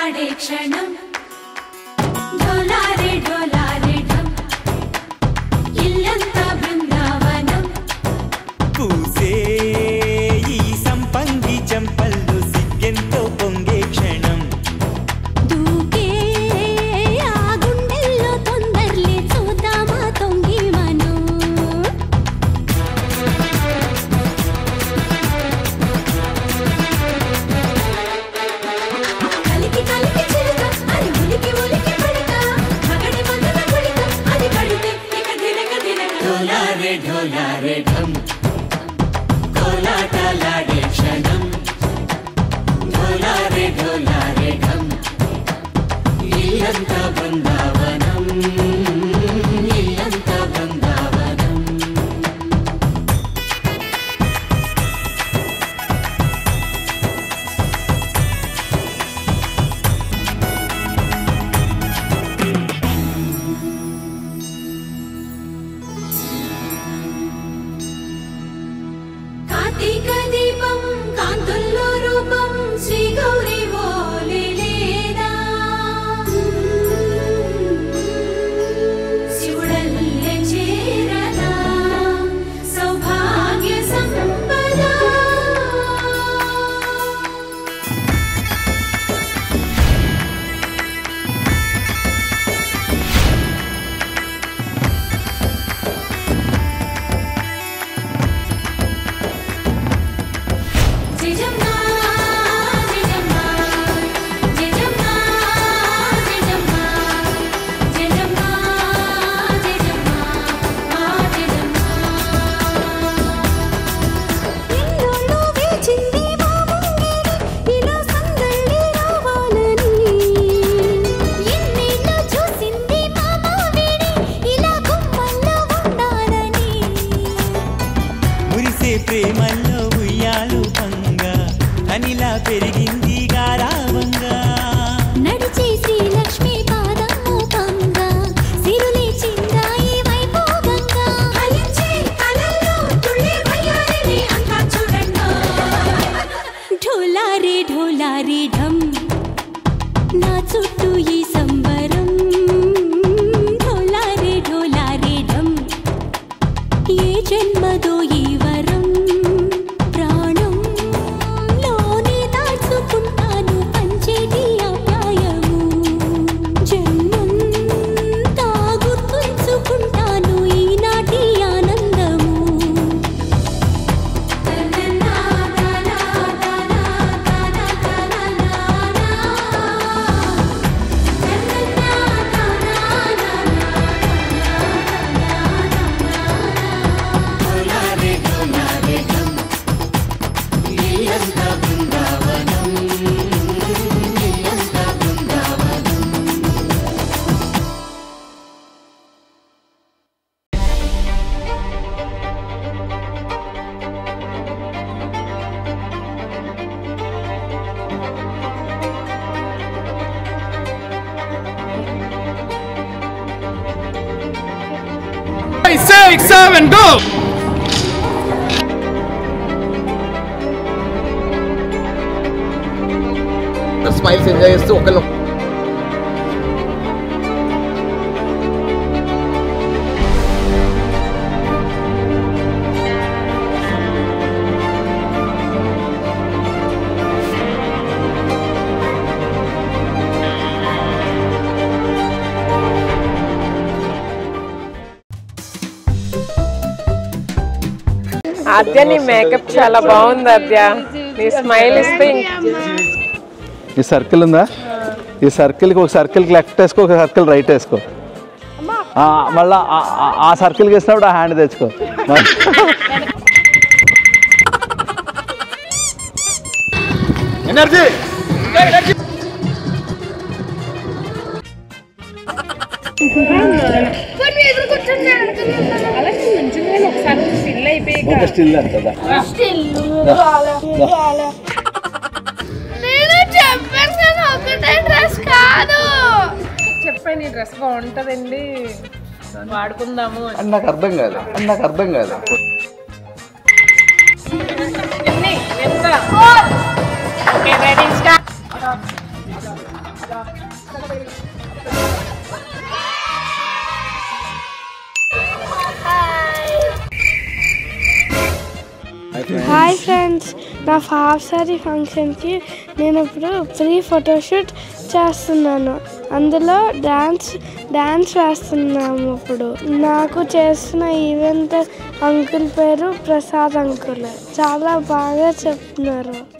कोलाटालाडे क्षणं ढोलारे ढोलारे ढम इल्लंता बृंदावनं पूसे ई संपंगी चंपल्लु सिग्गेंतो पोंगे क्षणं दूके आ गुंडेल्लो तोंदर्ले चूदामा तोंगी मनो కలికి కలికి చిలుక అది ఉలికి ఉలికి పడక మగడి మగన గుడిక అది పడితే ఇక దినక దినక ढोलारे ढोलारे ढम कोलाटालाडे क्षणं ढोलारे ढोलारे ढम इल्लंता बृंदावनं इल्लंता बृंदावनं కార్తీక దీపం కాంతుల్లో రూపం శ్రీ గౌరీ ఓలేలేదా శివుడల్లే చేరదా సౌభాగ్య సంపద జయజమ్మా జయజమ్మా జయజమ్మా జయజమ్మా జయజమ్మా జయజమ్మా జయజమ్మా ఎన్నోళ్ళు వేచింది మా ముంగిడి ఇలా సందడి రావాలని ఎన్నేళ్ళు చూసింది మా మావిడి ఇలా గుమ్మల్లో ఉండాలని మురిసే ప్రేమల్లో ఉయ్యాలు పంగా అనిలా పెరిగింది గారావంగా నడిచే శ్రీలక్ష్మి పాదము పంగా సిరులే చిందాయి వైభోగంగా ఫలించే కలల్లో తుళ్ళే వయ్యారిని అంతా చూడండి ఢోలారే ఢోలారే ఢమ్ నా చుట్టూ ఈ సంబరం ఢోలారే ఢోలారే ఢమ్ ఏ జన్మదో ఈ వరం ప్రాణం లోనే దాచుకుంటాను పంచేటి అప్యాయము జన్మంతా గుర్తుంచుకుంటాను ఈనాటి ఆనందము ढोलारे ढोलारे ढम इल्लंता बृंदावनं इल्लंता बृंदावनं Five, 6, 7, go! స్మైల్స్ ఎంజాయ్ చేస్తూ ఒకళ్ళు ఆద్య నీ మేకప్ చాలా బాగుంది ఆద్య నీ స్మైల్ ఇస్తే ఈ సర్కిల్ ఉందా ఈ సర్కిల్కి ఒక సర్కిల్కి లెఫ్ట్ వేసుకో ఒక సర్కిల్ రైట్ వేసుకో మళ్ళీ ఆ సర్కిల్కి వేసినప్పుడు ఆ హ్యాండ్ తెచ్చుకో ఎనర్జీ ఒక స్టిల్ అంతదా చెప్పాను నీ డ్రెస్ బాగుంటదండి వాడుకుందాము అని నాకు అర్థం కాదు ఎంత ఓకే రెడీ స్టార్ట్ నా హాఫ్ సారీ ఫంక్షన్కి నేను ఇప్పుడు ప్రీ ఫోటోషూట్ చేస్తున్నాను. అందులో డ్యాన్స్ వేస్తున్నాము. ఇప్పుడు నాకు చేస్తున్న ఈవెంట్ అంకుల్ పేరు ప్రసాద్ అంకుల్. చాలా బాగా చెప్తున్నారు.